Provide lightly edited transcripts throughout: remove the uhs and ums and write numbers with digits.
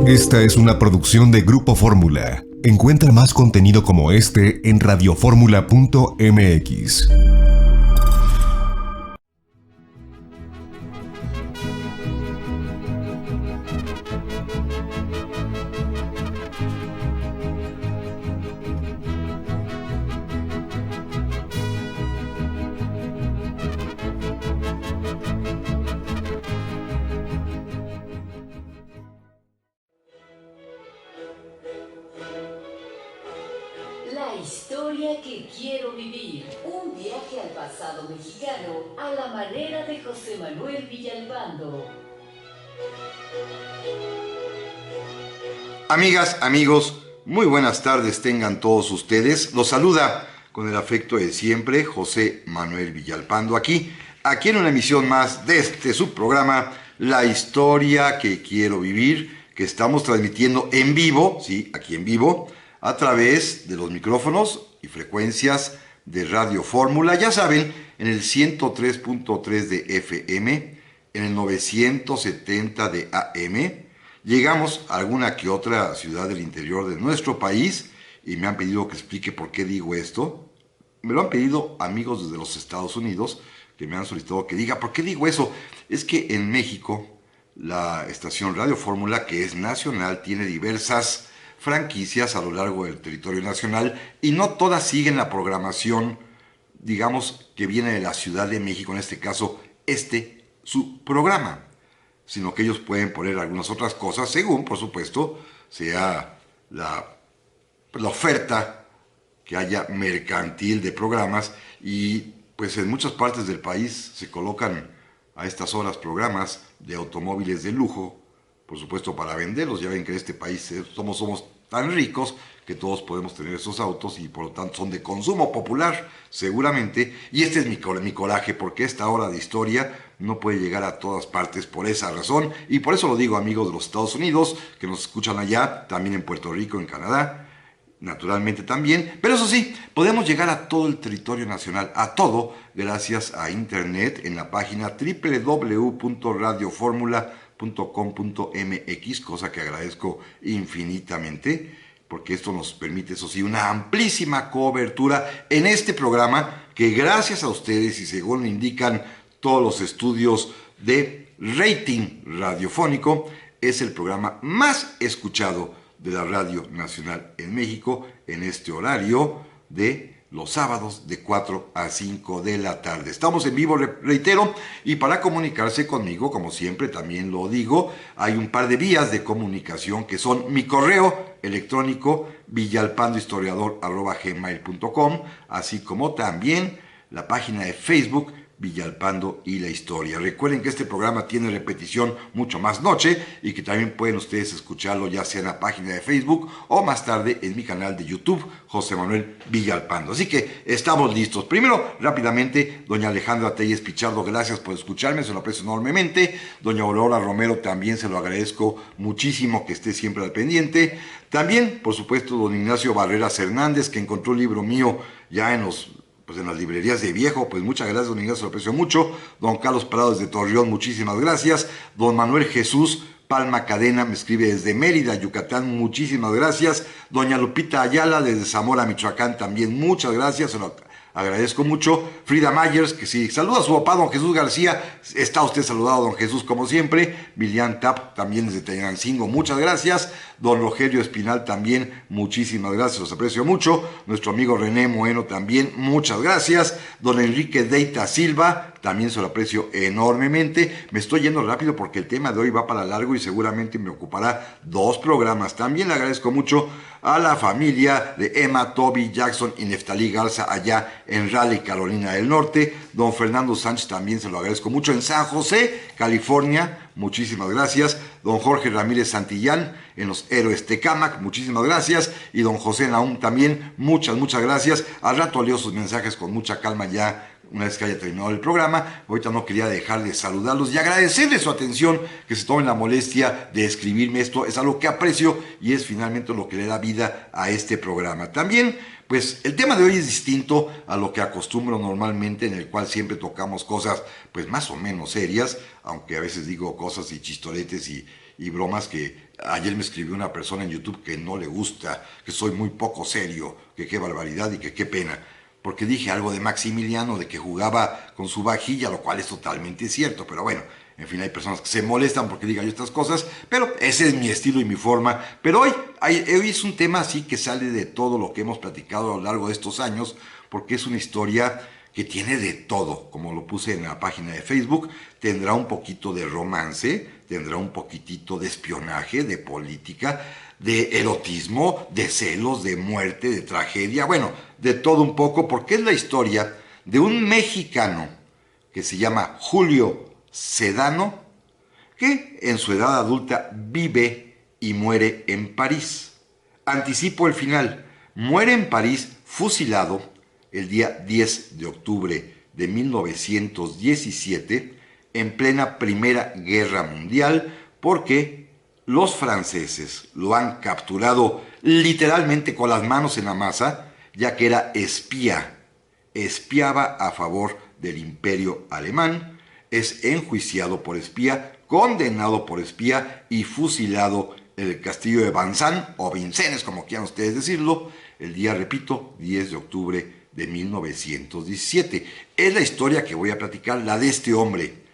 Esta es una producción de Grupo Fórmula. Encuentra más contenido como este en radioformula.mx. La historia que quiero vivir. Un viaje al pasado mexicano a la manera de José Manuel Villalpando. Amigas, amigos, muy buenas tardes tengan todos ustedes. Los saluda con el afecto de siempre José Manuel Villalpando aquí en una emisión más de este subprograma La historia que quiero vivir, que estamos transmitiendo en vivo, sí, aquí en vivo, a través de los micrófonos y frecuencias de Radio Fórmula, ya saben, en el 103.3 de FM, en el 970 de AM. Llegamos a alguna que otra ciudad del interior de nuestro país y me han pedido que explique por qué digo esto. Me lo han pedido amigos desde los Estados Unidos, que me han solicitado que diga por qué digo eso. Es que en México la estación Radio Fórmula, que es nacional, tiene diversas franquicias a lo largo del territorio nacional y no todas siguen la programación, digamos, que viene de la Ciudad de México, en este caso, su programa, sino que ellos pueden poner algunas otras cosas según, por supuesto, sea la oferta que haya mercantil de programas, y pues en muchas partes del país se colocan a estas horas programas de automóviles de lujo, por supuesto para venderlos. Ya ven que en este país somos tan ricos que todos podemos tener esos autos y por lo tanto son de consumo popular seguramente, y este es mi coraje, porque esta hora de historia no puede llegar a todas partes por esa razón, y por eso lo digo, amigos de los Estados Unidos que nos escuchan allá, también en Puerto Rico, en Canadá, naturalmente también, pero eso sí, podemos llegar a todo el territorio nacional, a todo, gracias a internet en la página www.radioformula.com.mx, cosa que agradezco infinitamente, porque esto nos permite, eso sí, una amplísima cobertura en este programa que gracias a ustedes y según indican todos los estudios de rating radiofónico, es el programa más escuchado de la Radio Nacional en México en este horario de los sábados de 4 a 5 de la tarde. Estamos en vivo, reitero, y para comunicarse conmigo, como siempre también lo digo, hay un par de vías de comunicación que son mi correo electrónico villalpandohistoriador@gmail.com, así como también la página de Facebook Villalpando y la Historia. Recuerden que este programa tiene repetición mucho más noche y que también pueden ustedes escucharlo ya sea en la página de Facebook o más tarde en mi canal de YouTube, José Manuel Villalpando. Así que estamos listos. Primero, rápidamente, doña Alejandra Telles Pichardo, gracias por escucharme, se lo aprecio enormemente. Doña Aurora Romero, también se lo agradezco muchísimo que esté siempre al pendiente. También, por supuesto, don Ignacio Barreras Hernández, que encontró un libro mío ya en las librerías de viejo. Pues muchas gracias, don Ignacio, lo aprecio mucho. Don Carlos Prados de Torreón, muchísimas gracias. Don Manuel Jesús Palma Cadena me escribe desde Mérida, Yucatán, muchísimas gracias. Doña Lupita Ayala desde Zamora, Michoacán, también muchas gracias, se lo agradezco mucho. Frida Myers, que sí, saluda a su papá, don Jesús García, está usted saludado, don Jesús, como siempre. Milian Tap, también desde Tenancingo, muchas gracias. Don Rogelio Espinal, también, muchísimas gracias, los aprecio mucho. Nuestro amigo René Moeno, también, muchas gracias. Don Enrique Deita Silva, también se lo aprecio enormemente. Me estoy yendo rápido porque el tema de hoy va para largo y seguramente me ocupará 2 programas. También le agradezco mucho a la familia de Emma, Toby, Jackson y Neftalí Garza allá en Raleigh, Carolina del Norte. Don Fernando Sánchez también se lo agradezco mucho en San José, California. Muchísimas gracias. Don Jorge Ramírez Santillán en los Héroes Tecámac, muchísimas gracias. Y don José Naum también, muchas gracias. Al rato leo sus mensajes con mucha calma ya una vez que haya terminado el programa. Ahorita no quería dejar de saludarlos y agradecerles su atención, que se tomen la molestia de escribirme. Esto es algo que aprecio y es finalmente lo que le da vida a este programa. También, pues el tema de hoy es distinto a lo que acostumbro normalmente, en el cual siempre tocamos cosas pues más o menos serias, aunque a veces digo cosas y chistoretes y y bromas que ayer me escribió una persona en YouTube que no le gusta, que soy muy poco serio, que qué barbaridad y que qué pena. Porque dije algo de Maximiliano, de que jugaba con su vajilla, lo cual es totalmente cierto, pero bueno, en fin, hay personas que se molestan porque diga yo estas cosas, pero ese es mi estilo y mi forma. Pero hoy es un tema así que sale de todo lo que hemos platicado a lo largo de estos años, porque es una historia que tiene de todo, como lo puse en la página de Facebook. Tendrá un poquito de romance, tendrá un poquitito de espionaje, de política, de erotismo, de celos, de muerte, de tragedia, bueno, de todo un poco, porque es la historia de un mexicano que se llama Julio Sedano, que en su edad adulta vive y muere en París. Anticipo el final. Muere en París fusilado el día 10 de octubre de 1917 en plena Primera Guerra Mundial, porque los franceses lo han capturado literalmente con las manos en la masa, ya que era espía. Espiaba a favor del Imperio Alemán, es enjuiciado por espía, condenado por espía y fusilado en el castillo de Vincennes, o Vincennes, como quieran ustedes decirlo, el día, repito, 10 de octubre de 1917. Es la historia que voy a platicar, la de este hombre.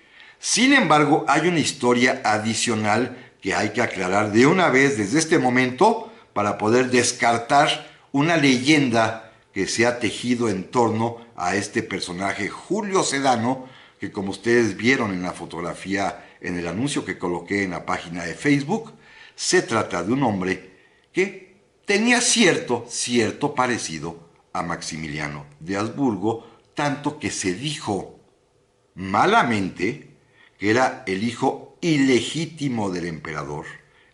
Sin embargo, hay una historia adicional que hay que aclarar de una vez desde este momento para poder descartar una leyenda que se ha tejido en torno a este personaje Julio Sedano, que como ustedes vieron en la fotografía, en el anuncio que coloqué en la página de Facebook, se trata de un hombre que tenía cierto parecido a Maximiliano de Habsburgo, tanto que se dijo malamente que era el hijo ilegítimo del emperador,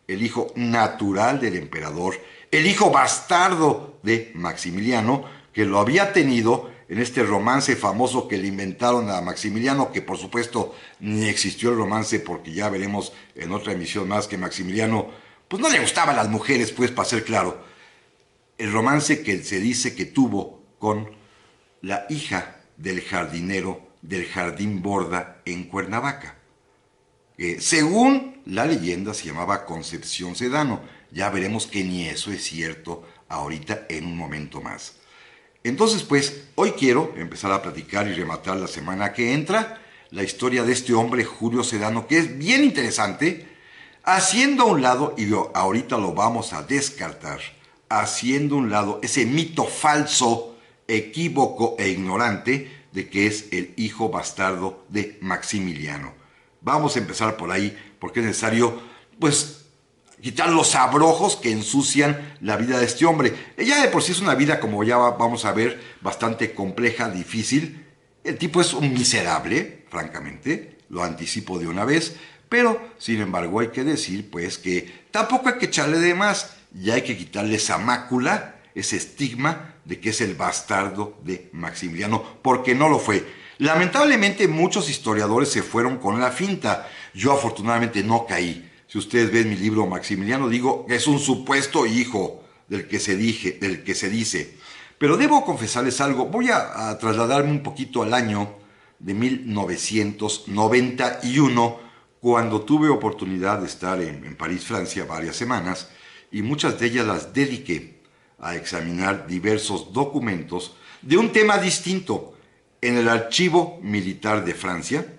el hijo natural del emperador, el hijo bastardo de Maximiliano, que lo había tenido en este romance famoso que le inventaron a Maximiliano, que por supuesto ni existió el romance, porque ya veremos en otra emisión más que Maximiliano pues no le gustaban las mujeres, pues, para ser claro. El romance que se dice que tuvo con la hija del jardinero del Jardín Borda en Cuernavaca, que según la leyenda se llamaba Concepción Sedano. Ya veremos que ni eso es cierto ahorita en un momento más. Entonces, pues, hoy quiero empezar a platicar y rematar la semana que entra la historia de este hombre Julio Sedano, que es bien interesante, haciendo a un lado, y ahorita lo vamos a descartar, haciendo a un lado ese mito falso, equívoco e ignorante de que es el hijo bastardo de Maximiliano. Vamos a empezar por ahí, porque es necesario, pues, quitar los abrojos que ensucian la vida de este hombre. Ella de por sí es una vida, como ya vamos a ver, bastante compleja, difícil. El tipo es un miserable, francamente, lo anticipo de una vez, pero, sin embargo, hay que decir, pues, que tampoco hay que echarle de más, ya hay que quitarle esa mácula, ese estigma de que es el bastardo de Maximiliano, porque no lo fue. Lamentablemente, muchos historiadores se fueron con la finta. Yo, afortunadamente, no caí. Si ustedes ven mi libro Maximiliano, digo que es un supuesto hijo del que se dice. Pero debo confesarles algo, voy a trasladarme un poquito al año de 1991, cuando tuve oportunidad de estar en París, Francia, varias semanas, y muchas de ellas las dediqué a examinar diversos documentos de un tema distinto en el Archivo Militar de Francia,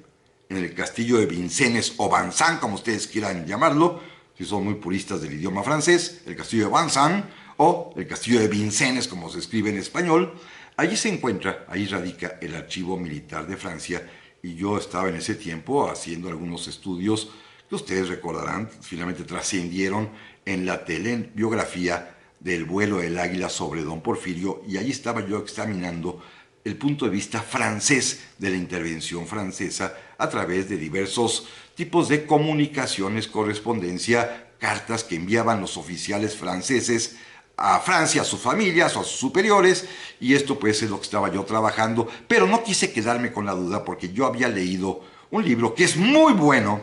en el castillo de Vincennes o Vincennes, como ustedes quieran llamarlo, si son muy puristas del idioma francés, el castillo de Vincennes o el castillo de Vincennes, como se escribe en español. Allí se encuentra, ahí radica el Archivo Militar de Francia, y yo estaba en ese tiempo haciendo algunos estudios que ustedes recordarán, finalmente trascendieron en la telebiografía del vuelo del águila sobre Don Porfirio, y allí estaba yo examinando el punto de vista francés de la intervención francesa a través de diversos tipos de comunicaciones, correspondencia, cartas que enviaban los oficiales franceses a Francia, a sus familias o a sus superiores, y esto pues es lo que estaba yo trabajando, pero no quise quedarme con la duda porque yo había leído un libro que es muy bueno,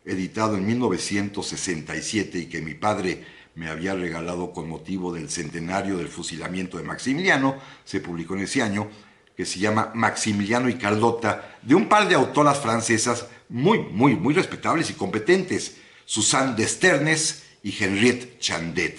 editado en 1967 y que mi padre me había regalado con motivo del centenario del fusilamiento de Maximiliano, se publicó en ese año, que se llama Maximiliano y Carlota, de un par de autoras francesas muy respetables y competentes. Suzanne d'Esternes y Henriette Chandet.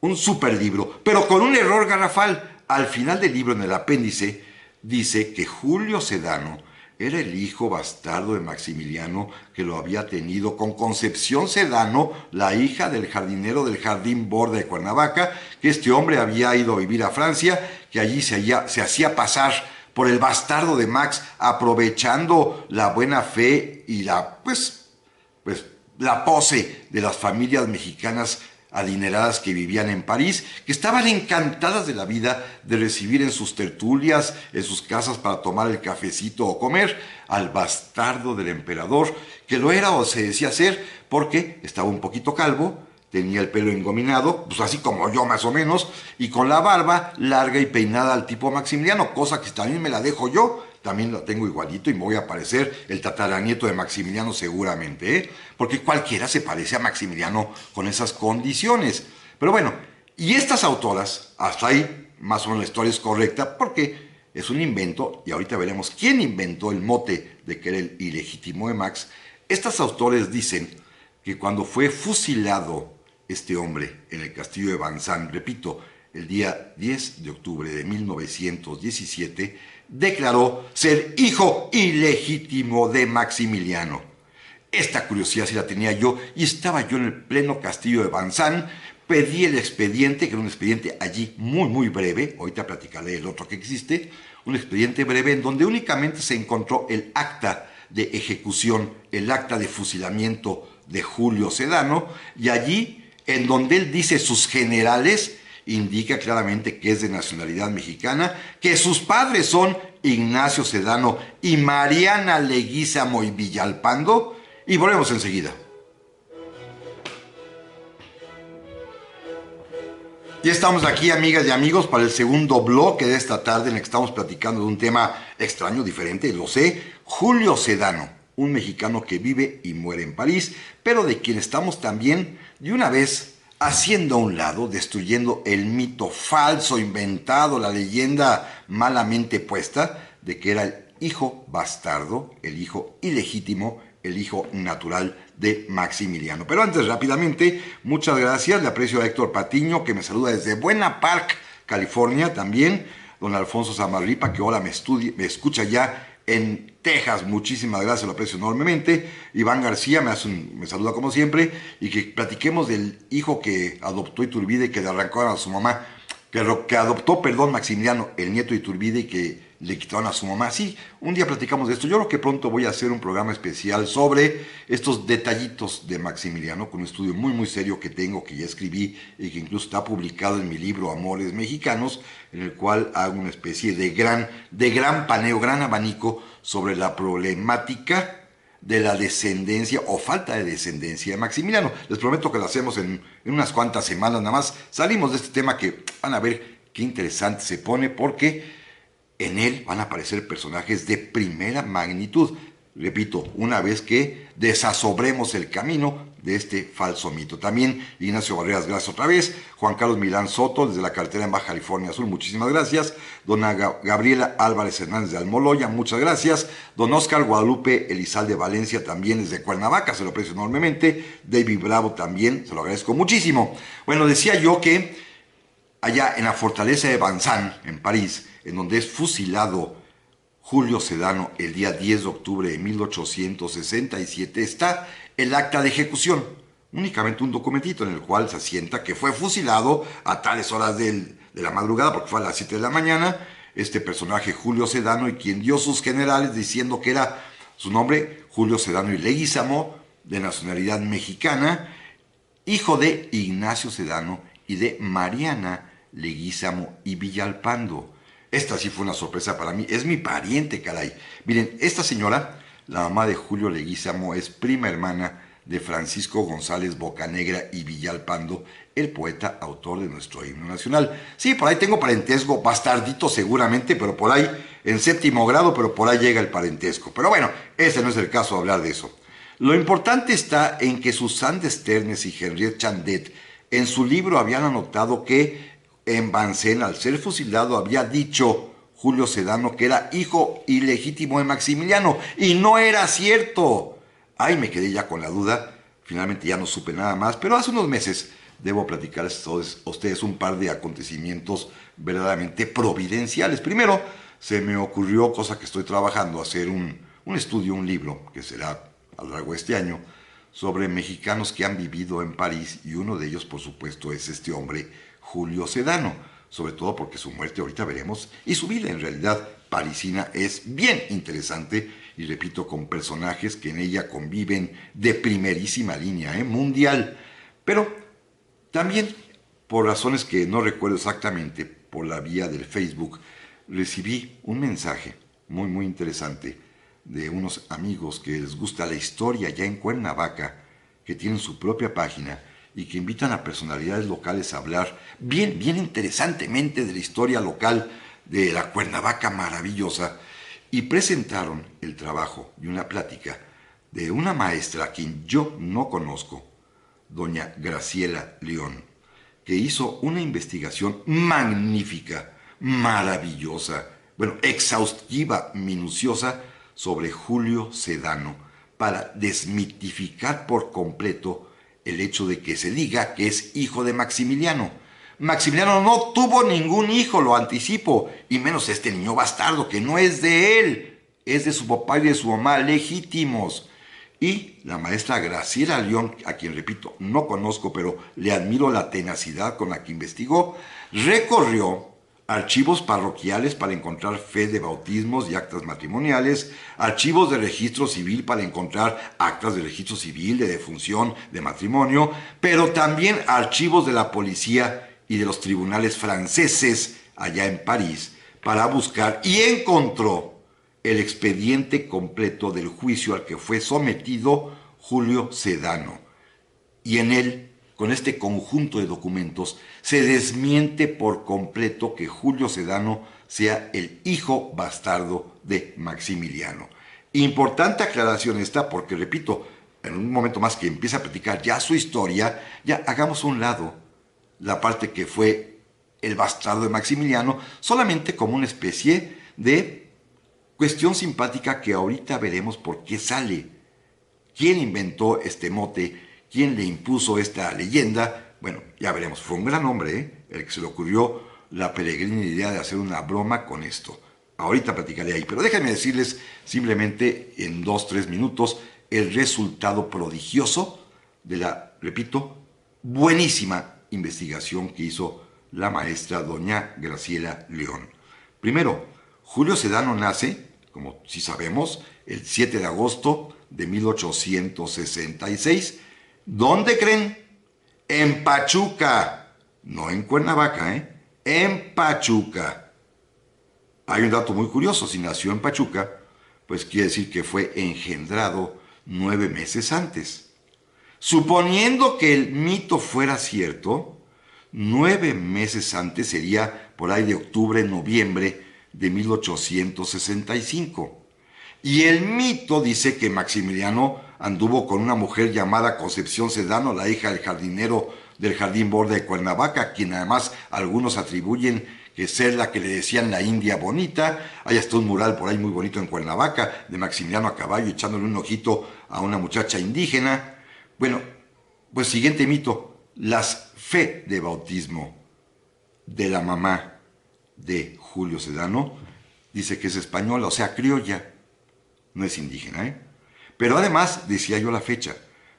Un super libro, pero con un error garrafal. Al final del libro, en el apéndice, dice que Julio Sedano era el hijo bastardo de Maximiliano, que lo había tenido con Concepción Sedano, la hija del jardinero del Jardín Borda de Cuernavaca, que este hombre había ido a vivir a Francia, que allí se hacía pasar por el bastardo de Max, aprovechando la buena fe y la pose de las familias mexicanas adineradas que vivían en París, que estaban encantadas de la vida de recibir en sus tertulias, en sus casas para tomar el cafecito o comer, al bastardo del emperador, que lo era o se decía ser, porque estaba un poquito calvo, tenía el pelo engominado, pues así como yo más o menos, y con la barba larga y peinada al tipo Maximiliano, cosa que también me la dejo yo, también la tengo igualito y me voy a parecer el tataranieto de Maximiliano seguramente, ¿eh? Porque cualquiera se parece a Maximiliano con esas condiciones. Pero bueno, y estas autoras, hasta ahí más o menos la historia es correcta porque es un invento, y ahorita veremos quién inventó el mote de que era el ilegítimo de Max. Estas autores dicen que cuando fue fusilado este hombre en el castillo de Vincennes, repito, el día 10 de octubre de 1917, declaró ser hijo ilegítimo de Maximiliano. Esta curiosidad sí la tenía yo y estaba yo en el pleno castillo de Vincennes, pedí el expediente, que era un expediente allí muy breve, ahorita platicaré el otro que existe, un expediente breve en donde únicamente se encontró el acta de ejecución, el acta de fusilamiento de Julio Sedano, y allí, en donde él dice sus generales, indica claramente que es de nacionalidad mexicana, que sus padres son Ignacio Sedano y Mariana Leguízamo y Villalpando, y volvemos enseguida. Ya estamos aquí, amigas y amigos, para el segundo bloque de esta tarde en el que estamos platicando de un tema extraño, diferente, lo sé, Julio Sedano, un mexicano que vive y muere en París, pero de quien estamos también de una vez haciendo a un lado, destruyendo el mito falso, inventado, la leyenda malamente puesta de que era el hijo bastardo, el hijo ilegítimo, el hijo natural de Maximiliano. Pero antes, rápidamente, muchas gracias, le aprecio a Héctor Patiño, que me saluda desde Buena Park, California, también, don Alfonso Zamarripa, que ahora me escucha ya en Texas, muchísimas gracias, lo aprecio enormemente. Iván García me saluda como siempre, y que platiquemos del hijo que adoptó Iturbide y que le arrancaron a su mamá, que adoptó, Maximiliano, el nieto de Iturbide, y que le quitaron a su mamá. Sí, un día platicamos de esto. Yo creo que pronto voy a hacer un programa especial sobre estos detallitos de Maximiliano, con un estudio muy serio que tengo, que ya escribí y que incluso está publicado en mi libro Amores Mexicanos, en el cual hago una especie de gran paneo, gran abanico sobre la problemática de la descendencia o falta de descendencia de Maximiliano. Les prometo que lo hacemos en unas cuantas semanas nada más. Salimos de este tema que van a ver qué interesante se pone, porque en él van a aparecer personajes de primera magnitud. Repito, una vez que desasobremos el camino de este falso mito. También Ignacio Barreras, gracias otra vez. Juan Carlos Milán Soto, desde la carretera en Baja California Sur, muchísimas gracias. Dona Gabriela Álvarez Hernández de Almoloya, muchas gracias. Don Oscar Guadalupe Elizalde Valencia, también desde Cuernavaca, se lo aprecio enormemente. David Bravo también, se lo agradezco muchísimo. Bueno, decía yo que allá en la fortaleza de Vincennes, en París, en donde es fusilado Julio Sedano el día 10 de octubre de 1867, está el acta de ejecución, únicamente un documentito en el cual se asienta que fue fusilado a tales horas de la madrugada, porque fue a las 7 de la mañana, este personaje Julio Sedano, y quien dio sus generales diciendo que era su nombre Julio Sedano y Leguízamo, de nacionalidad mexicana, hijo de Ignacio Sedano y de Mariana Leguízamo y Villalpando. Esta sí fue una sorpresa para mí, es mi pariente, caray. Miren, esta señora, la mamá de Julio Leguízamo, es prima hermana de Francisco González Bocanegra y Villalpando, el poeta autor de nuestro himno nacional. Sí, por ahí tengo parentesco, bastardito seguramente, pero por ahí, en séptimo grado, pero por ahí llega el parentesco. Pero bueno, ese no es el caso de hablar de eso. Lo importante está en que Suzanne d'Esternes y Henriette Chandet en su libro habían anotado que en Vincennes, al ser fusilado, había dicho Julio Sedano que era hijo ilegítimo de Maximiliano, y no era cierto. Ay, me quedé ya con la duda. finalmente ya no supe nada más, pero hace unos meses debo platicarles a ustedes un par de acontecimientos verdaderamente providenciales. Primero, se me ocurrió, cosa que estoy trabajando, hacer un estudio, un libro, que será a lo largo de este año, sobre mexicanos que han vivido en París, y uno de ellos, por supuesto, es este hombre, Julio Sedano, sobre todo porque su muerte, ahorita veremos, y su vida en realidad parisina es bien interesante, y repito, con personajes que en ella conviven de primerísima línea, mundial. Pero también, por razones que no recuerdo exactamente, por la vía del Facebook, recibí un mensaje muy, muy interesante de unos amigos que les gusta la historia ya en Cuernavaca, que tienen su propia página y que invitan a personalidades locales a hablar bien, bien interesantemente de la historia local de la Cuernavaca maravillosa, y presentaron el trabajo y una plática de una maestra a quien yo no conozco, doña Graciela León, que hizo una investigación magnífica, maravillosa, bueno, exhaustiva, minuciosa, sobre Julio Sedano, para desmitificar por completo el hecho de que se diga que es hijo de Maximiliano. Maximiliano no tuvo ningún hijo, lo anticipo, y menos este niño bastardo, que no es de él, es de su papá y de su mamá legítimos. Y la maestra Graciela León, a quien repito, no conozco, pero le admiro la tenacidad con la que investigó, recorrió archivos parroquiales para encontrar fe de bautismos y actas matrimoniales, archivos de registro civil para encontrar actas de registro civil, de defunción, de matrimonio, pero también archivos de la policía y de los tribunales franceses allá en París para buscar, y encontró el expediente completo del juicio al que fue sometido Julio Sedano. Y en él, con este conjunto de documentos, se desmiente por completo que Julio Sedano sea el hijo bastardo de Maximiliano. Importante aclaración esta porque, repito, en un momento más que empiece a platicar ya su historia, ya hagamos a un lado la parte que fue el bastardo de Maximiliano, solamente como una especie de cuestión simpática que ahorita veremos por qué sale. ¿Quién inventó este mote? ¿Quién le impuso esta leyenda? Bueno, ya veremos. Fue un gran hombre, el que se le ocurrió la peregrina idea de hacer una broma con esto. Ahorita platicaré ahí, pero déjenme decirles simplemente en 2-3 minutos el resultado prodigioso de la, repito, buenísima investigación que hizo la maestra doña Graciela León. Primero, Julio Sedano nace, como sí sabemos, el 7 de agosto de 1866. ¿Dónde creen? En Pachuca, no en Cuernavaca, en Pachuca. Hay un dato muy curioso, si nació en Pachuca, pues quiere decir que fue engendrado 9 meses antes. Suponiendo que el mito fuera cierto, 9 meses antes sería por ahí de octubre, noviembre de 1865. Y el mito dice que Maximiliano anduvo con una mujer llamada Concepción Sedano, la hija del jardinero del Jardín Borda de Cuernavaca, a quien además algunos atribuyen que ser la que le decían la India Bonita. Hay hasta un mural por ahí muy bonito en Cuernavaca, de Maximiliano a caballo echándole un ojito a una muchacha indígena. Bueno, pues siguiente mito, las fe de bautismo de la mamá de Julio Sedano, dice que es española, o sea, criolla. No es indígena, Pero además, decía yo la fecha,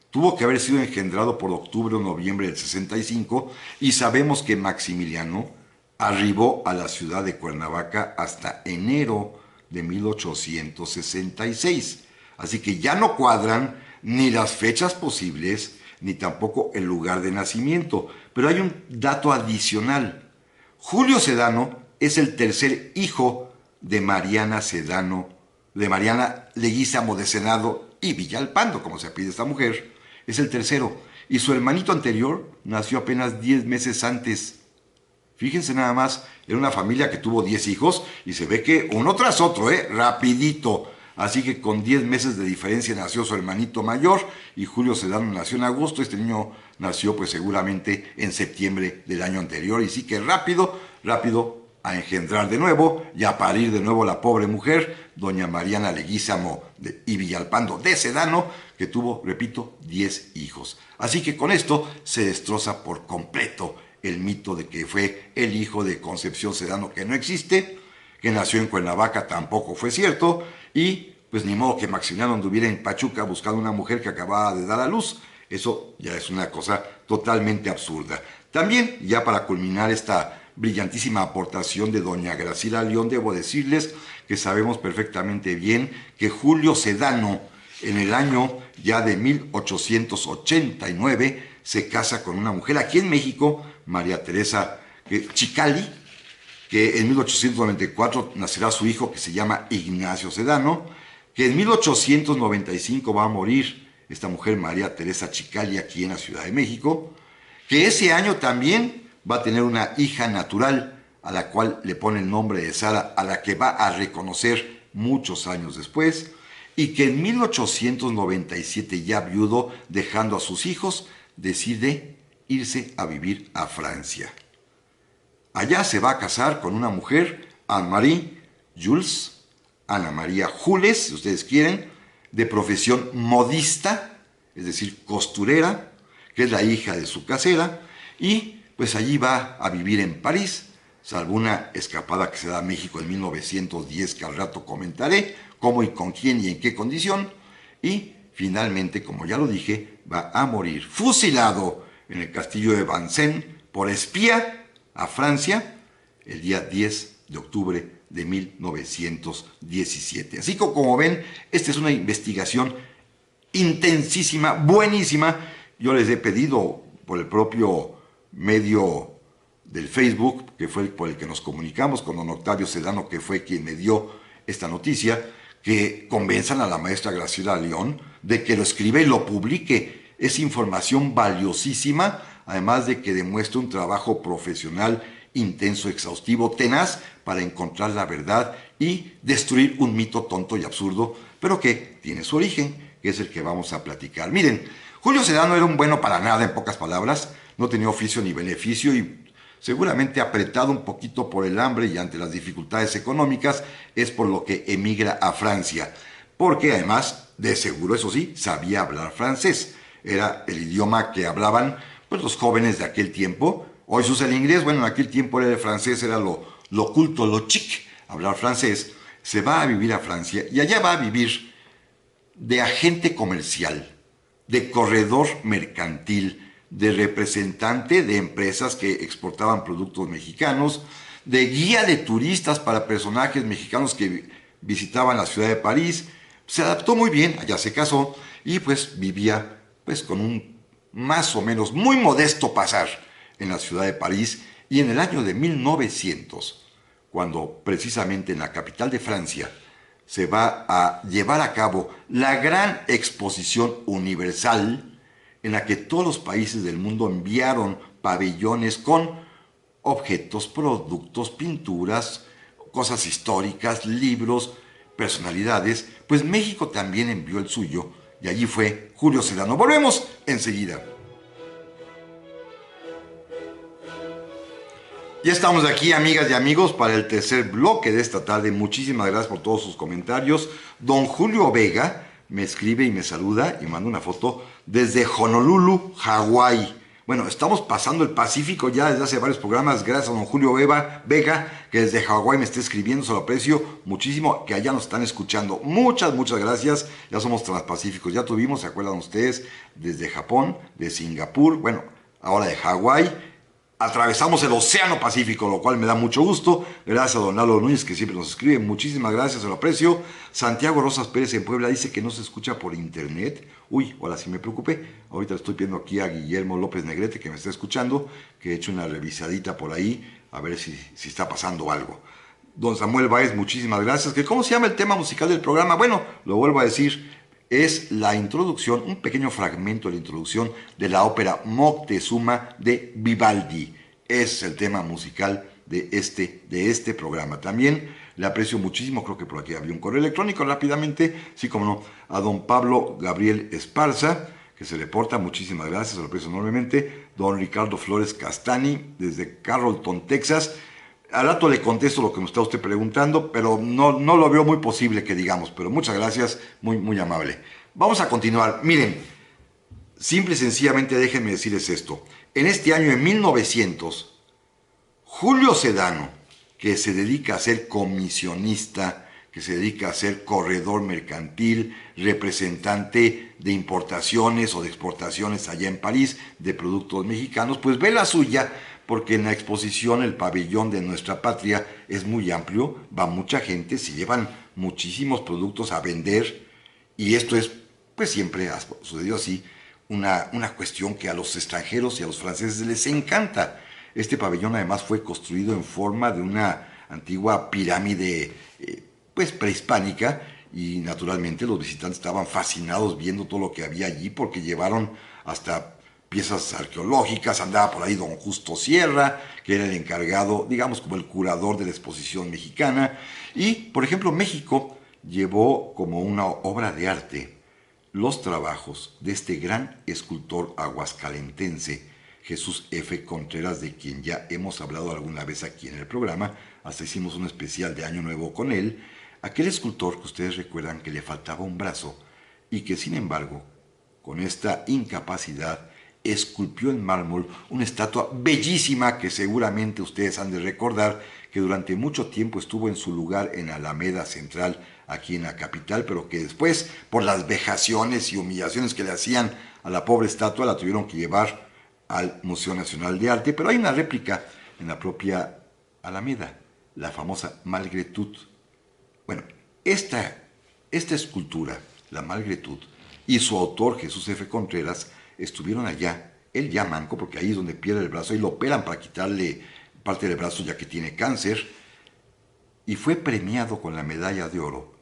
tuvo que haber sido engendrado por octubre o noviembre del 65, y sabemos que Maximiliano arribó a la ciudad de Cuernavaca hasta enero de 1866. Así que ya no cuadran ni las fechas posibles, ni tampoco el lugar de nacimiento. Pero hay un dato adicional. Julio Sedano es el tercer hijo de Mariana Sedano, de Mariana Leguízamo de Senado y Villalpando, como se pide esta mujer, es el tercero. Y su hermanito anterior nació apenas 10 meses antes. Fíjense nada más, era una familia que tuvo 10 hijos y se ve que uno tras otro, rapidito. Así que con 10 meses de diferencia nació su hermanito mayor y Julio Sedano nació en agosto. Este niño nació pues seguramente en septiembre del año anterior. Y sí que rápido a engendrar de nuevo y a parir de nuevo la pobre mujer, doña Mariana Leguízamo y Villalpando de Sedano, que tuvo, repito, 10 hijos. Así que con esto se destroza por completo el mito de que fue el hijo de Concepción Sedano, que no existe, que nació en Cuernavaca, tampoco fue cierto, y pues ni modo que Maximiliano anduviera en Pachuca buscando una mujer que acababa de dar a luz. Eso ya es una cosa totalmente absurda. También, ya para culminar esta brillantísima aportación de doña Graciela León, debo decirles que sabemos perfectamente bien que Julio Sedano, en el año ya de 1889, se casa con una mujer aquí en México, María Teresa Chicali, que en 1894 nacerá su hijo, que se llama Ignacio Sedano, que en 1895 va a morir esta mujer María Teresa Chicali aquí en la Ciudad de México, que ese año también va a tener una hija natural, a la cual le pone el nombre de Sara, a la que va a reconocer muchos años después, y que en 1897, ya viudo, dejando a sus hijos, decide irse a vivir a Francia. Allá se va a casar con una mujer, Anne-Marie Jules, Ana María Jules, si ustedes quieren, de profesión modista, es decir, costurera, que es la hija de su casera, y pues allí va a vivir en París, salvo una escapada que se da a México en 1910, que al rato comentaré cómo y con quién y en qué condición, y finalmente, como ya lo dije, va a morir fusilado en el castillo de Vincennes por espía a Francia el día 10 de octubre de 1917. Así que, como ven, esta es una investigación intensísima, buenísima. Yo les he pedido por el propio medio del Facebook, que fue por el que nos comunicamos con don Octavio Sedano, que fue quien me dio esta noticia, que convenzan a la maestra Graciela León de que lo escriba y lo publique. Es información valiosísima, además de que demuestra un trabajo profesional intenso, exhaustivo, tenaz, para encontrar la verdad y destruir un mito tonto y absurdo, pero que tiene su origen, que es el que vamos a platicar. Miren, Julio Sedano era un bueno para nada, en pocas palabras, no tenía oficio ni beneficio y seguramente apretado un poquito por el hambre y ante las dificultades económicas, es por lo que emigra a Francia, porque además, de seguro, eso sí, sabía hablar francés. Era el idioma que hablaban pues los jóvenes de aquel tiempo. Hoy se usa el inglés, bueno, en aquel tiempo era el francés, era lo culto, lo chic, hablar francés. Se va a vivir a Francia y allá va a vivir de agente comercial, de corredor mercantil, de representante de empresas que exportaban productos mexicanos, de guía de turistas para personajes mexicanos que visitaban la ciudad de París. Se adaptó muy bien, allá se casó y pues vivía pues con un más o menos muy modesto pasar en la ciudad de París. Y en el año de 1900, cuando precisamente en la capital de Francia se va a llevar a cabo la gran exposición universal, en la que todos los países del mundo enviaron pabellones con objetos, productos, pinturas, cosas históricas, libros, personalidades, pues México también envió el suyo y allí fue Julio Sedano. Volvemos enseguida. Ya estamos aquí, amigas y amigos, para el tercer bloque de esta tarde. Muchísimas gracias por todos sus comentarios. Don Julio Vega me escribe y me saluda y manda una foto desde Honolulu, Hawái. Bueno, estamos pasando el Pacífico ya desde hace varios programas. Gracias a don Julio Vega, que desde Hawái me está escribiendo. Se lo aprecio muchísimo que allá nos están escuchando. Muchas gracias. Ya somos transpacíficos. Ya tuvimos, ¿se acuerdan ustedes? Desde Japón, de Singapur, bueno, ahora de Hawái. Atravesamos el Océano Pacífico, lo cual me da mucho gusto. Gracias a don Lalo Núñez, que siempre nos escribe. Muchísimas gracias, se lo aprecio. Santiago Rosas Pérez en Puebla dice que no se escucha por internet. Uy, ahora sí me preocupé. Ahorita estoy viendo aquí a Guillermo López Negrete, que me está escuchando, que he hecho una revisadita por ahí, a ver si está pasando algo. Don Samuel Báez, muchísimas gracias. ¿Cómo se llama el tema musical del programa? Bueno, lo vuelvo a decir. Es la introducción, un pequeño fragmento de la introducción de la ópera Moctezuma de Vivaldi. Es el tema musical de este programa. También le aprecio muchísimo, creo que por aquí había un correo electrónico rápidamente, sí como no, a don Pablo Gabriel Esparza, que se reporta, muchísimas gracias, lo aprecio enormemente. Don Ricardo Flores Castani, desde Carrollton, Texas. Al rato le contesto lo que me está usted preguntando, pero no lo veo muy posible que digamos. Pero muchas gracias, muy amable. Vamos a continuar. Miren, simple y sencillamente déjenme decirles esto. En este año, en 1900, Julio Sedano, que se dedica a ser comisionista, que se dedica a ser corredor mercantil, representante de importaciones o de exportaciones allá en París de productos mexicanos, pues ve la suya, porque en la exposición el pabellón de nuestra patria es muy amplio, va mucha gente, se llevan muchísimos productos a vender, y esto es, pues siempre ha sucedido así, una cuestión que a los extranjeros y a los franceses les encanta. Este pabellón además fue construido en forma de una antigua pirámide pues prehispánica, y naturalmente los visitantes estaban fascinados viendo todo lo que había allí, porque llevaron hasta piezas arqueológicas. Andaba por ahí don Justo Sierra, que era el encargado, digamos, como el curador de la exposición mexicana. Y, por ejemplo, México llevó como una obra de arte los trabajos de este gran escultor aguascalentense, Jesús F. Contreras, de quien ya hemos hablado alguna vez aquí en el programa. Hasta hicimos un especial de Año Nuevo con él. Aquel escultor que ustedes recuerdan que le faltaba un brazo, y que sin embargo, con esta incapacidad, esculpió en mármol una estatua bellísima que seguramente ustedes han de recordar, que durante mucho tiempo estuvo en su lugar en Alameda Central, aquí en la capital, pero que después, por las vejaciones y humillaciones que le hacían a la pobre estatua, la tuvieron que llevar al Museo Nacional de Arte. Pero hay una réplica en la propia Alameda, la famosa Malgré-Tout. Bueno, esta escultura, la Malgré-Tout, y su autor, Jesús F. Contreras, estuvieron allá, él ya manco, porque ahí es donde pierde el brazo, ahí lo operan para quitarle parte del brazo ya que tiene cáncer, y fue premiado con la medalla de oro,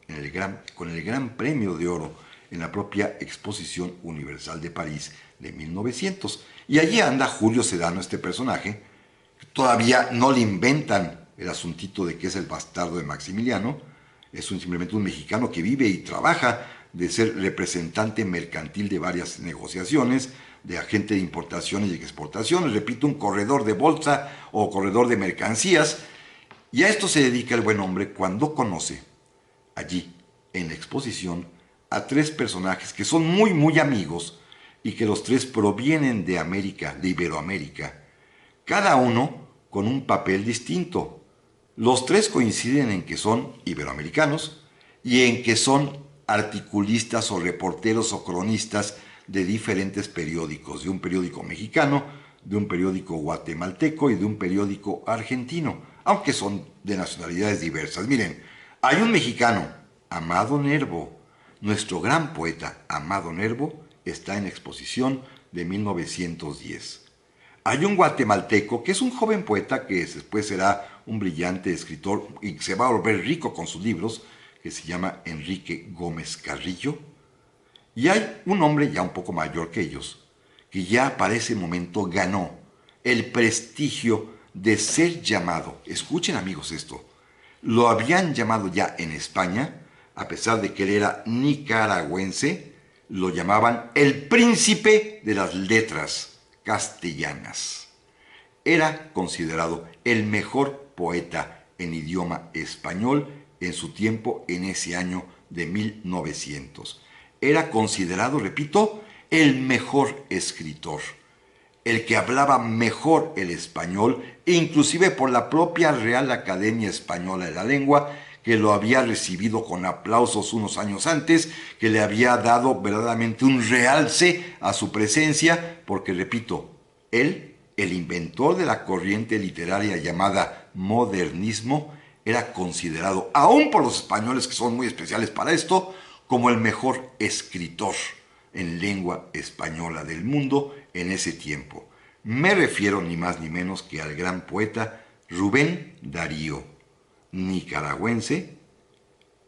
con el gran premio de oro, en la propia Exposición Universal de París de 1900. Y allí anda Julio Sedano, este personaje. Todavía no le inventan el asuntito de que es el bastardo de Maximiliano. Es simplemente un mexicano que vive y trabaja de ser representante mercantil de varias negociaciones, de agente de importaciones y exportaciones, repito, un corredor de bolsa o corredor de mercancías. Y a esto se dedica el buen hombre cuando conoce allí, en la exposición, a tres personajes que son muy amigos, y que los tres provienen de América, de Iberoamérica, cada uno con un papel distinto. Los tres coinciden en que son iberoamericanos y en que son articulistas o reporteros o cronistas de diferentes periódicos, de un periódico mexicano, de un periódico guatemalteco y de un periódico argentino, aunque son de nacionalidades diversas. Miren, hay un mexicano, Amado Nervo. Nuestro gran poeta, Amado Nervo, está en exposición de 1910. Hay un guatemalteco que es un joven poeta que después será un brillante escritor y se va a volver rico con sus libros, que se llama Enrique Gómez Carrillo. Y hay un hombre ya un poco mayor que ellos, que ya para ese momento ganó el prestigio de ser llamado, escuchen amigos esto, lo habían llamado ya en España, a pesar de que él era nicaragüense, lo llamaban el príncipe de las letras castellanas. Era considerado el mejor poeta en idioma español en su tiempo, en ese año de 1900. Era considerado, repito, el mejor escritor, el que hablaba mejor el español, inclusive por la propia Real Academia Española de la Lengua, que lo había recibido con aplausos unos años antes, que le había dado verdaderamente un realce a su presencia, porque, repito, él, el inventor de la corriente literaria llamada modernismo, era considerado, aún por los españoles que son muy especiales para esto, como el mejor escritor en lengua española del mundo en ese tiempo. Me refiero ni más ni menos que al gran poeta Rubén Darío, nicaragüense,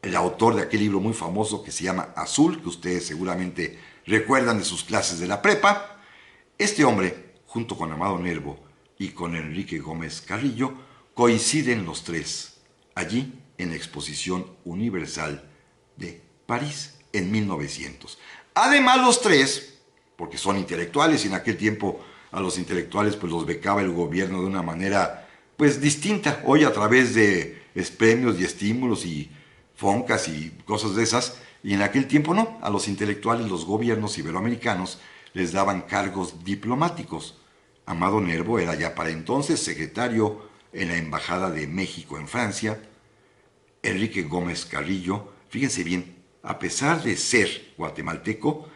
el autor de aquel libro muy famoso que se llama Azul, que ustedes seguramente recuerdan de sus clases de la prepa. Este hombre, junto con Amado Nervo y con Enrique Gómez Carrillo, coinciden los tres allí en la Exposición Universal de París en 1900. Además, los tres, porque son intelectuales, y en aquel tiempo a los intelectuales pues los becaba el gobierno de una manera pues distinta. Hoy a través de premios y estímulos y foncas y cosas de esas, y en aquel tiempo no. A los intelectuales, los gobiernos iberoamericanos les daban cargos diplomáticos. Amado Nervo era ya para entonces secretario en la Embajada de México en Francia. Enrique Gómez Carrillo, fíjense bien, a pesar de ser guatemalteco,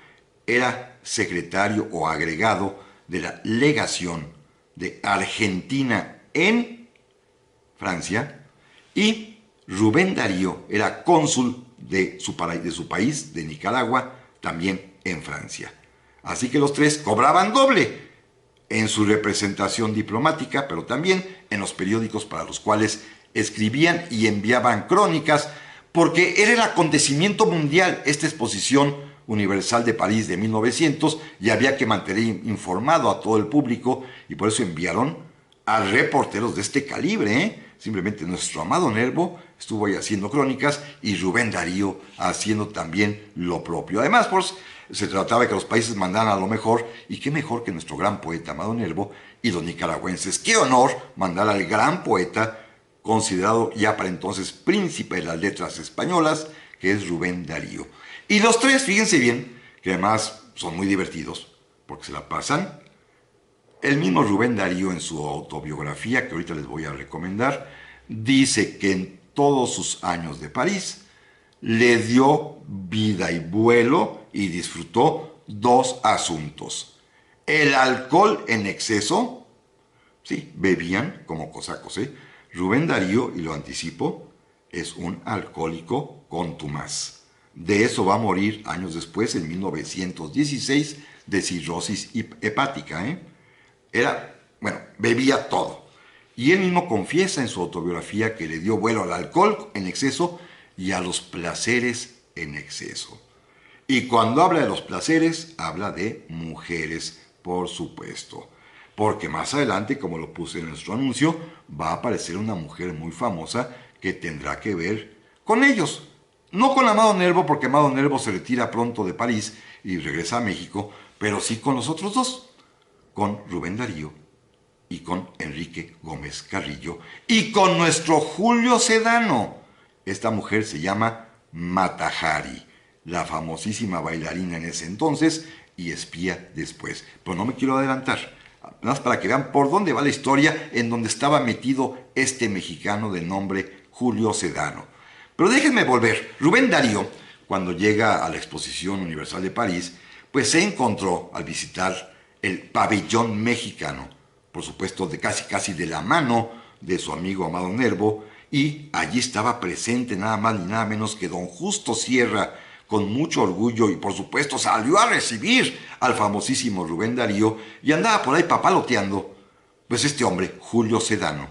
era secretario o agregado de la legación de Argentina en Francia, y Rubén Darío era cónsul de su país, de Nicaragua, también en Francia. Así que los tres cobraban doble en su representación diplomática, pero también en los periódicos para los cuales escribían y enviaban crónicas, porque era el acontecimiento mundial, esta exposición universal de París de 1900, y había que mantener informado a todo el público, y por eso enviaron a reporteros de este calibre, ¿eh? Simplemente nuestro Amado Nervo estuvo ahí haciendo crónicas y Rubén Darío haciendo también lo propio. Además, pues, se trataba de que los países mandaran a lo mejor, y qué mejor que nuestro gran poeta Amado Nervo y los nicaragüenses. Qué honor mandar al gran poeta, considerado ya para entonces príncipe de las letras españolas, que es Rubén Darío. Y los tres, fíjense bien, que además son muy divertidos, porque se la pasan. El mismo Rubén Darío, en su autobiografía, que ahorita les voy a recomendar, dice que en todos sus años de París le dio vida y vuelo y disfrutó dos asuntos: el alcohol en exceso, sí, bebían como cosacos, ¿eh? Rubén Darío, y lo anticipo, es un alcohólico contumaz. De eso va a morir años después, en 1916, de cirrosis hepática, ¿eh? Bebía todo. Y él mismo confiesa en su autobiografía que le dio vuelo al alcohol en exceso y a los placeres en exceso. Y cuando habla de los placeres, habla de mujeres, por supuesto. Porque más adelante, como lo puse en nuestro anuncio, va a aparecer una mujer muy famosa que tendrá que ver con ellos. No con Amado Nervo, porque Amado Nervo se retira pronto de París y regresa a México, pero sí con los otros dos, con Rubén Darío y con Enrique Gómez Carrillo y con nuestro Julio Sedano. Esta mujer se llama Mata Hari, la famosísima bailarina en ese entonces y espía después. Pero no me quiero adelantar, nada más para que vean por dónde va la historia en donde estaba metido este mexicano de nombre Julio Sedano. Pero déjenme volver. Rubén Darío, cuando llega a la Exposición Universal de París, pues se encontró al visitar el pabellón mexicano, por supuesto de casi de la mano de su amigo Amado Nervo, y allí estaba presente nada más ni nada menos que don Justo Sierra, con mucho orgullo, y por supuesto salió a recibir al famosísimo Rubén Darío, y andaba por ahí papaloteando, pues este hombre, Julio Sedano,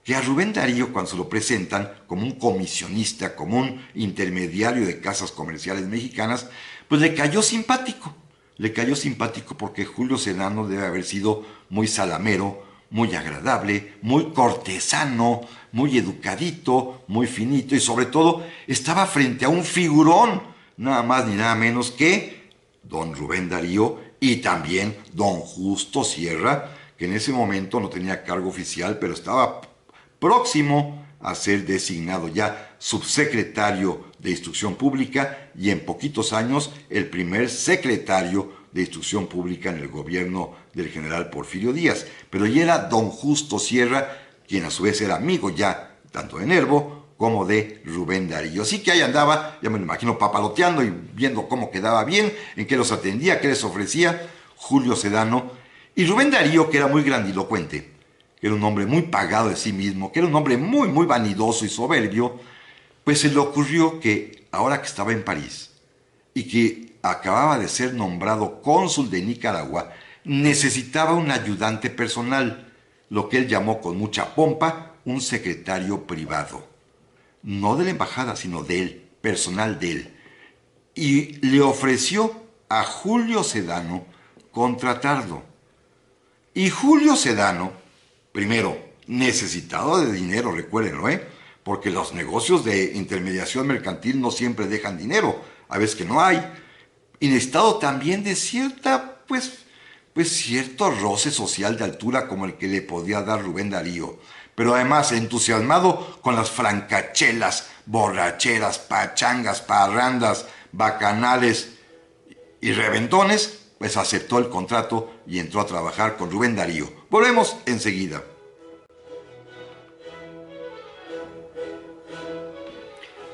que a Rubén Darío, cuando se lo presentan como un comisionista, como un intermediario de casas comerciales mexicanas, pues le cayó simpático. Le cayó simpático porque Julio Sedano debe haber sido muy salamero, muy agradable, muy cortesano, muy educadito, muy finito, y sobre todo estaba frente a un figurón, nada más ni nada menos que don Rubén Darío y también don Justo Sierra, que en ese momento no tenía cargo oficial, pero estaba próximo a ser designado ya subsecretario de Instrucción Pública y en poquitos años el primer secretario de Instrucción Pública en el gobierno del general Porfirio Díaz. Pero ya era don Justo Sierra, quien a su vez era amigo ya tanto de Nervo como de Rubén Darío. Así que ahí andaba, ya me lo imagino, papaloteando y viendo cómo quedaba bien, en qué los atendía, qué les ofrecía Julio Sedano. Y Rubén Darío, que era muy grandilocuente, que era un hombre muy pagado de sí mismo, que era un hombre muy vanidoso y soberbio, pues se le ocurrió que ahora que estaba en París y que acababa de ser nombrado cónsul de Nicaragua, necesitaba un ayudante personal, lo que él llamó con mucha pompa un secretario privado. No de la embajada, sino de él, personal de él. Y le ofreció a Julio Sedano contratarlo. Y Julio Sedano, primero, necesitado de dinero, recuérdenlo, porque los negocios de intermediación mercantil no siempre dejan dinero, a veces que no hay, y necesitado también de cierta, pues cierto roce social de altura como el que le podía dar Rubén Darío, pero además entusiasmado con las francachelas, borracheras, pachangas, parrandas, bacanales y reventones, pues aceptó el contrato y entró a trabajar con Rubén Darío. Volvemos enseguida.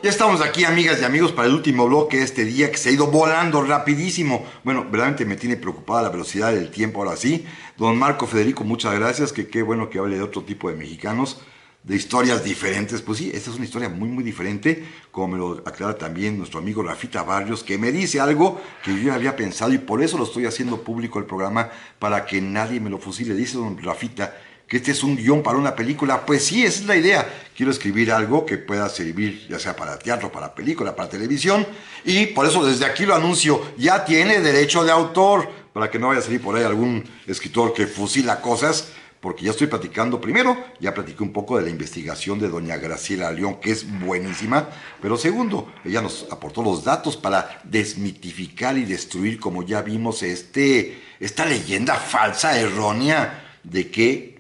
Ya estamos aquí, amigas y amigos, para el último bloque de este día que se ha ido volando rapidísimo. Bueno, verdaderamente me tiene preocupada la velocidad del tiempo ahora sí. Don Marco Federico, muchas gracias, que qué bueno que hable de otro tipo de mexicanos, de historias diferentes. Pues sí, esta es una historia muy, muy diferente, como me lo aclara también nuestro amigo Rafita Barrios, que me dice algo que yo ya había pensado y por eso lo estoy haciendo público el programa, para que nadie me lo fusile. Dice don Rafita que este es un guión para una película. Pues sí, esa es la idea. Quiero escribir algo que pueda servir ya sea para teatro, para película, para televisión, y por eso desde aquí lo anuncio, ya tiene derecho de autor, para que no vaya a salir por ahí algún escritor que fusila cosas, porque ya estoy platicando. Primero, ya platiqué un poco de la investigación de doña Graciela León, que es buenísima, pero segundo, ella nos aportó los datos para desmitificar y destruir, como ya vimos, esta leyenda falsa, errónea, de que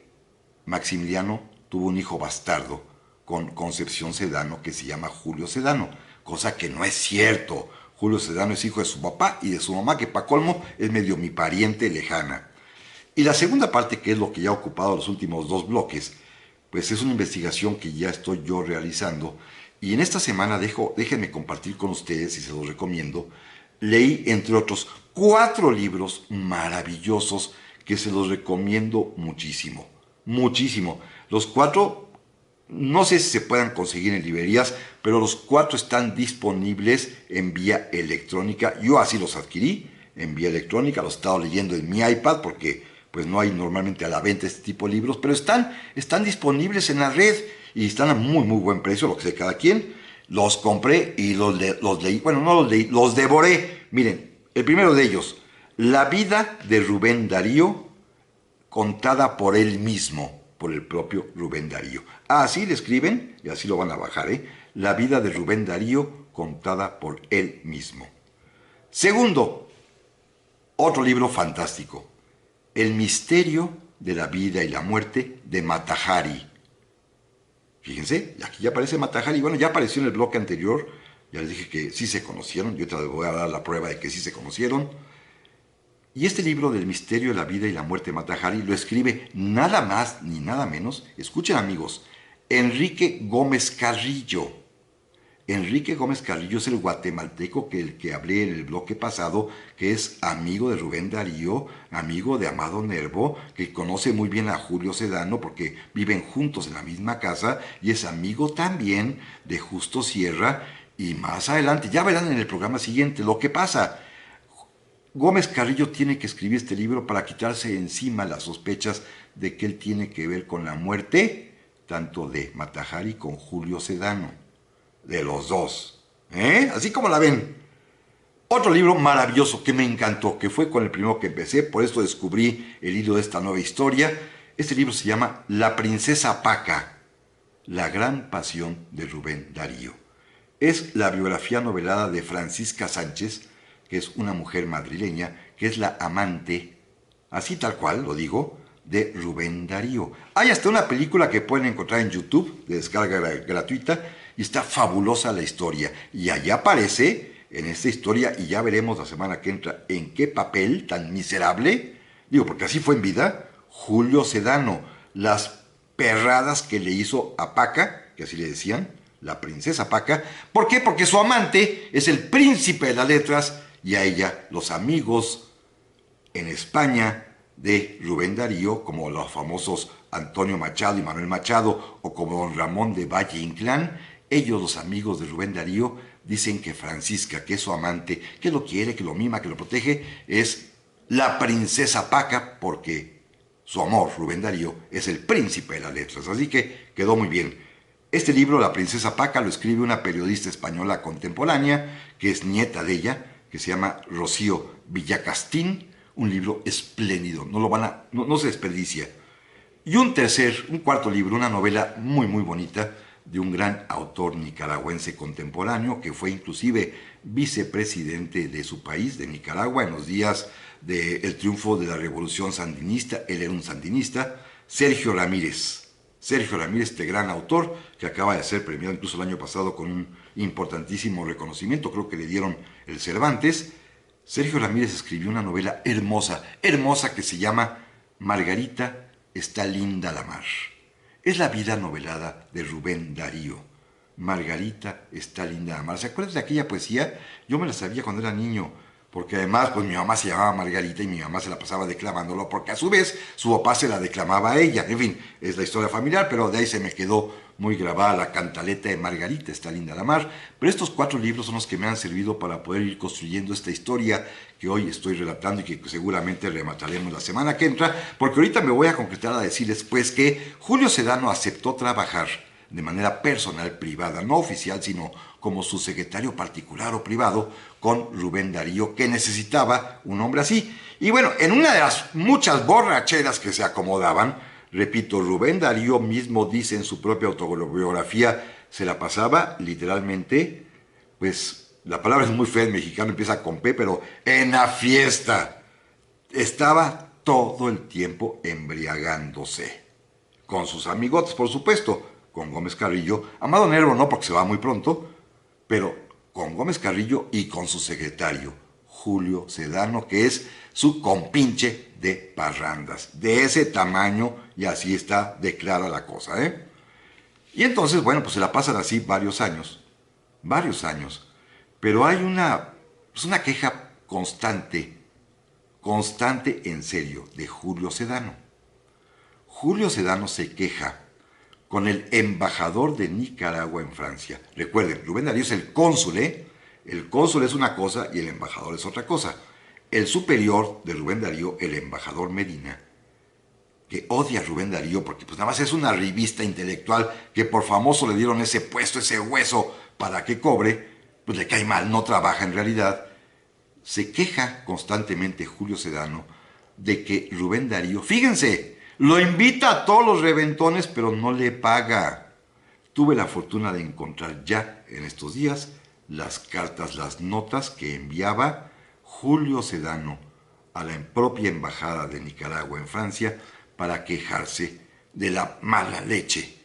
Maximiliano tuvo un hijo bastardo con Concepción Sedano que se llama Julio Sedano, cosa que no es cierto. Julio Sedano es hijo de su papá y de su mamá, que pa' colmo es medio mi pariente lejana. Y la segunda parte, que es lo que ya ha ocupado los últimos dos bloques, pues es una investigación que ya estoy yo realizando. Y en esta semana déjenme compartir con ustedes, y se los recomiendo, leí, entre otros, 4 libros maravillosos que se los recomiendo muchísimo. Muchísimo. Los 4, no sé si se puedan conseguir en librerías, pero los 4 están disponibles en vía electrónica. Yo así los adquirí en vía electrónica, los he estado leyendo en mi iPad porque pues no hay normalmente a la venta este tipo de libros, pero están disponibles en la red y están a muy muy buen precio, lo que sé cada quien. Los compré y los leí, bueno, no los leí, los devoré. Miren, el primero de ellos, La vida de Rubén Darío, contada por él mismo, por el propio Rubén Darío. Así le escriben, y así lo van a bajar, La vida de Rubén Darío, contada por él mismo. Segundo, otro libro fantástico, El misterio de la vida y la muerte de Mata Hari. Fíjense, aquí ya aparece Mata Hari. Bueno, ya apareció en el bloque anterior, ya les dije que sí se conocieron, yo te voy a dar la prueba de que sí se conocieron. Y este libro del misterio de la vida y la muerte de Mata Hari lo escribe nada más ni nada menos, escuchen amigos, Enrique Gómez Carrillo. Enrique Gómez Carrillo es el guatemalteco que hablé en el bloque pasado, que es amigo de Rubén Darío, amigo de Amado Nervo, que conoce muy bien a Julio Sedano porque viven juntos en la misma casa, y es amigo también de Justo Sierra. Y más adelante, ya verán en el programa siguiente lo que pasa. Gómez Carrillo tiene que escribir este libro para quitarse encima las sospechas de que él tiene que ver con la muerte tanto de Mata Hari con Julio Sedano, de los dos, así como la ven. Otro libro maravilloso que me encantó, que fue con el primero que empecé, por esto descubrí el hilo de esta nueva historia. Este libro se llama La princesa Paca, la gran pasión de Rubén Darío. Es la biografía novelada de Francisca Sánchez, que es una mujer madrileña, que es la amante, así tal cual lo digo, de Rubén Darío. Hay hasta una película que pueden encontrar en YouTube, de descarga gratuita, y está fabulosa la historia. Y allá aparece, en esta historia, y ya veremos la semana que entra, en qué papel tan miserable, digo, porque así fue en vida, Julio Sedano, las perradas que le hizo a Paca, que así le decían, la princesa Paca. ¿Por qué? Porque su amante es el príncipe de las letras, y a ella los amigos en España de Rubén Darío, como los famosos Antonio Machado y Manuel Machado, o como don Ramón de Valle Inclán, ellos, los amigos de Rubén Darío, dicen que Francisca, que es su amante, que lo quiere, que lo mima, que lo protege, es la princesa Paca, porque su amor, Rubén Darío, es el príncipe de las letras. Así que quedó muy bien. Este libro, La princesa Paca, lo escribe una periodista española contemporánea, que es nieta de ella, que se llama Rocío Villacastín. Un libro espléndido, no se desperdicia. Y un cuarto libro, una novela muy muy bonita, de un gran autor nicaragüense contemporáneo que fue inclusive vicepresidente de su país, de Nicaragua, en los días del triunfo de la revolución sandinista. Él era un sandinista, Sergio Ramírez. Sergio Ramírez, este gran autor que acaba de ser premiado incluso el año pasado con un importantísimo reconocimiento, creo que le dieron el Cervantes. Sergio Ramírez escribió una novela hermosa, hermosa, que se llama Margarita está linda la mar. Es la vida novelada de Rubén Darío. Margarita está linda la mar. ¿Se acuerdan de aquella poesía? Yo me la sabía cuando era niño, porque además pues mi mamá se llamaba Margarita y mi mamá se la pasaba declamándolo, porque a su vez su papá se la declamaba a ella. En fin, es la historia familiar, pero de ahí se me quedó muy grabada la cantaleta de Margarita está linda la mar. Pero estos 4 libros son los que me han servido para poder ir construyendo esta historia que hoy estoy relatando y que seguramente remataremos la semana que entra, porque ahorita me voy a concretar a decirles pues que Julio Sedano aceptó trabajar de manera personal, privada, no oficial, sino como su secretario particular o privado, con Rubén Darío, que necesitaba un hombre así. Y bueno, en una de las muchas borracheras que se acomodaban, repito, Rubén Darío mismo dice en su propia autobiografía, se la pasaba literalmente, pues la palabra es muy fea en mexicano, empieza con P, pero en la fiesta. Estaba todo el tiempo embriagándose. Con sus amigotes, por supuesto, con Gómez Carrillo, Amado Nervo no, porque se va muy pronto, pero con Gómez Carrillo y con su secretario, Julio Sedano, que es su compinche de parrandas, de ese tamaño, y así está de clara la cosa, ¿eh? Y entonces, bueno, pues se la pasan así varios años, pero hay una queja constante en serio, de Julio Sedano. Julio Sedano se queja con el embajador de Nicaragua en Francia. Recuerden, Rubén Darío es el cónsul, ¿eh? El cónsul es una cosa y el embajador es otra cosa. El superior de Rubén Darío, el embajador Medina, que odia a Rubén Darío porque pues nada más es una revista intelectual que por famoso le dieron ese puesto, ese hueso para que cobre, pues le cae mal, no trabaja en realidad. Se queja constantemente Julio Sedano de que Rubén Darío, fíjense, lo invita a todos los reventones, pero no le paga. Tuve la fortuna de encontrar ya en estos días las cartas, las notas que enviaba Julio Sedano a la propia embajada de Nicaragua en Francia para quejarse de la mala leche,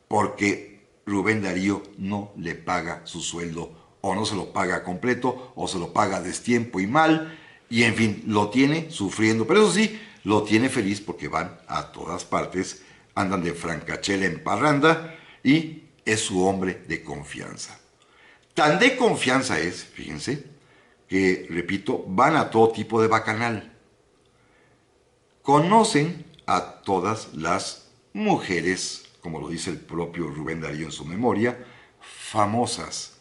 porque Rubén Darío no le paga su sueldo, o no se lo paga completo, o se lo paga a destiempo y mal, y en fin, lo tiene sufriendo, pero eso sí, lo tiene feliz porque van a todas partes, andan de francachela en parranda, y es su hombre de confianza. Tan de confianza es, fíjense, que, repito, van a todo tipo de bacanal. Conocen a todas las mujeres, como lo dice el propio Rubén Darío en su memoria, famosas,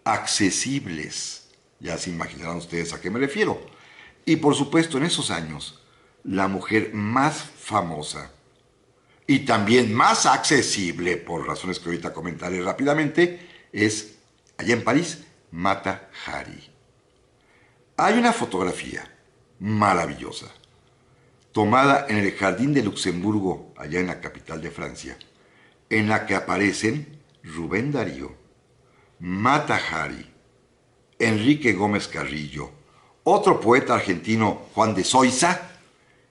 accesibles. Ya se imaginarán ustedes a qué me refiero. Y por supuesto, en esos años, la mujer más famosa y también más accesible, por razones que ahorita comentaré rápidamente, es, allá en París, Mata Hari. Hay una fotografía maravillosa, tomada en el Jardín de Luxemburgo, allá en la capital de Francia, en la que aparecen Rubén Darío, Mata Hari, Enrique Gómez Carrillo, otro poeta argentino, Juan de Zoiza,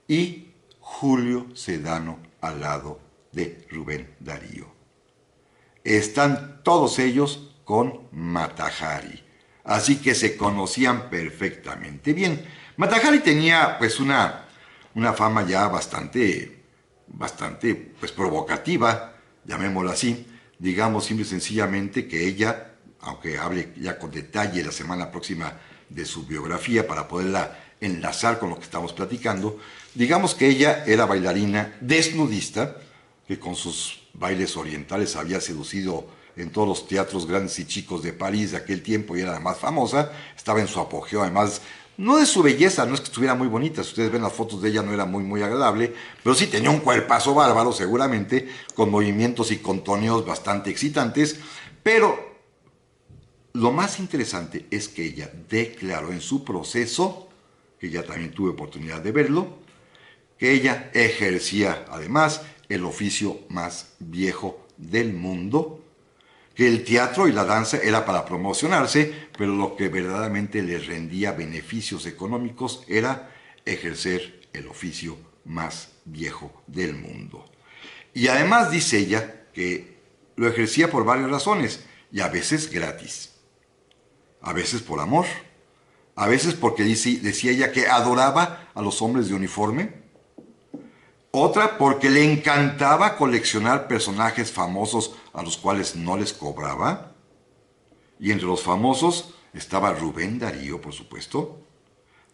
y Julio Sedano al lado de Rubén Darío. Están todos ellos con Mata Hari, así que se conocían perfectamente bien. Mata Hari tenía pues una fama ya bastante pues provocativa, llamémoslo así. Digamos simple y sencillamente que ella, aunque hable ya con detalle la semana próxima de su biografía para poderla enlazar con lo que estamos platicando, digamos que ella era bailarina desnudista, que con sus bailes orientales había seducido en todos los teatros grandes y chicos de París de aquel tiempo y era la más famosa, estaba en su apogeo, además, no de su belleza, no es que estuviera muy bonita, si ustedes ven las fotos de ella no era muy agradable, pero sí tenía un cuerpazo bárbaro seguramente, con movimientos y contoneos bastante excitantes, pero lo más interesante es que ella declaró en su proceso, que ya también tuve oportunidad de verlo, que ella ejercía además el oficio más viejo del mundo, que el teatro y la danza era para promocionarse, pero lo que verdaderamente les rendía beneficios económicos era ejercer el oficio más viejo del mundo. Y además dice ella que lo ejercía por varias razones, y a veces gratis, a veces por amor, a veces porque decía ella que adoraba a los hombres de uniforme, otra porque le encantaba coleccionar personajes famosos a los cuales no les cobraba. Y entre los famosos estaba Rubén Darío, por supuesto.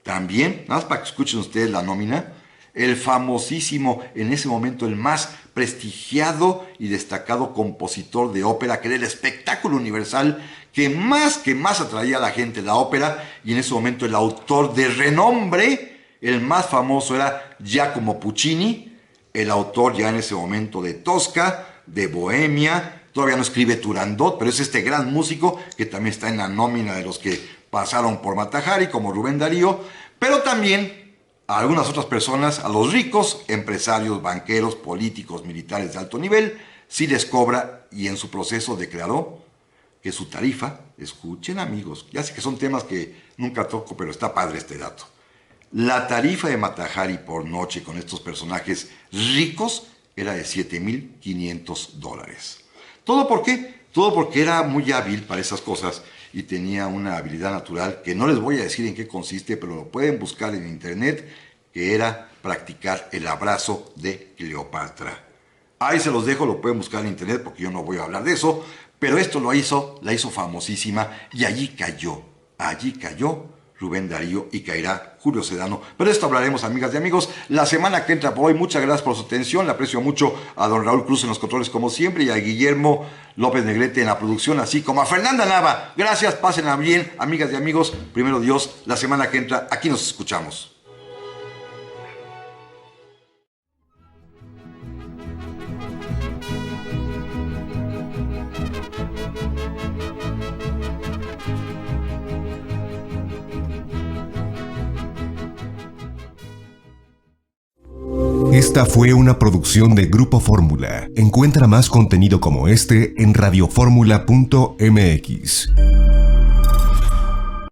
También, nada más para que escuchen ustedes la nómina, el famosísimo, en ese momento el más prestigiado y destacado compositor de ópera, que era el espectáculo universal que más atraía a la gente, la ópera, y en ese momento el autor de renombre, el más famoso era Giacomo Puccini, el autor ya en ese momento de Tosca, de Bohemia, todavía no escribe Turandot, pero es este gran músico que también está en la nómina de los que pasaron por Mata Hari, como Rubén Darío, pero también a algunas otras personas, a los ricos, empresarios, banqueros, políticos, militares de alto nivel, sí les cobra, y en su proceso declaró que su tarifa, escuchen amigos, ya sé que son temas que nunca toco, pero está padre este dato. La tarifa de Mata Hari por noche con estos personajes ricos era de $7,500. ¿Todo por qué? Todo porque era muy hábil para esas cosas y tenía una habilidad natural que no les voy a decir en qué consiste, pero lo pueden buscar en internet, que era practicar el abrazo de Cleopatra. Ahí se los dejo, lo pueden buscar en internet porque yo no voy a hablar de eso, pero esto la hizo famosísima, y allí cayó Rubén Darío, y caerá Julio Sedano. Pero de esto hablaremos, amigas y amigos, la semana que entra. Por hoy, muchas gracias por su atención. Le aprecio mucho a don Raúl Cruz en los controles, como siempre, y a Guillermo López Negrete en la producción, así como a Fernanda Nava. Gracias, pásenla bien, amigas y amigos. Primero Dios, la semana que entra, aquí nos escuchamos. Esta fue una producción de Grupo Fórmula. Encuentra más contenido como este en radioformula.mx.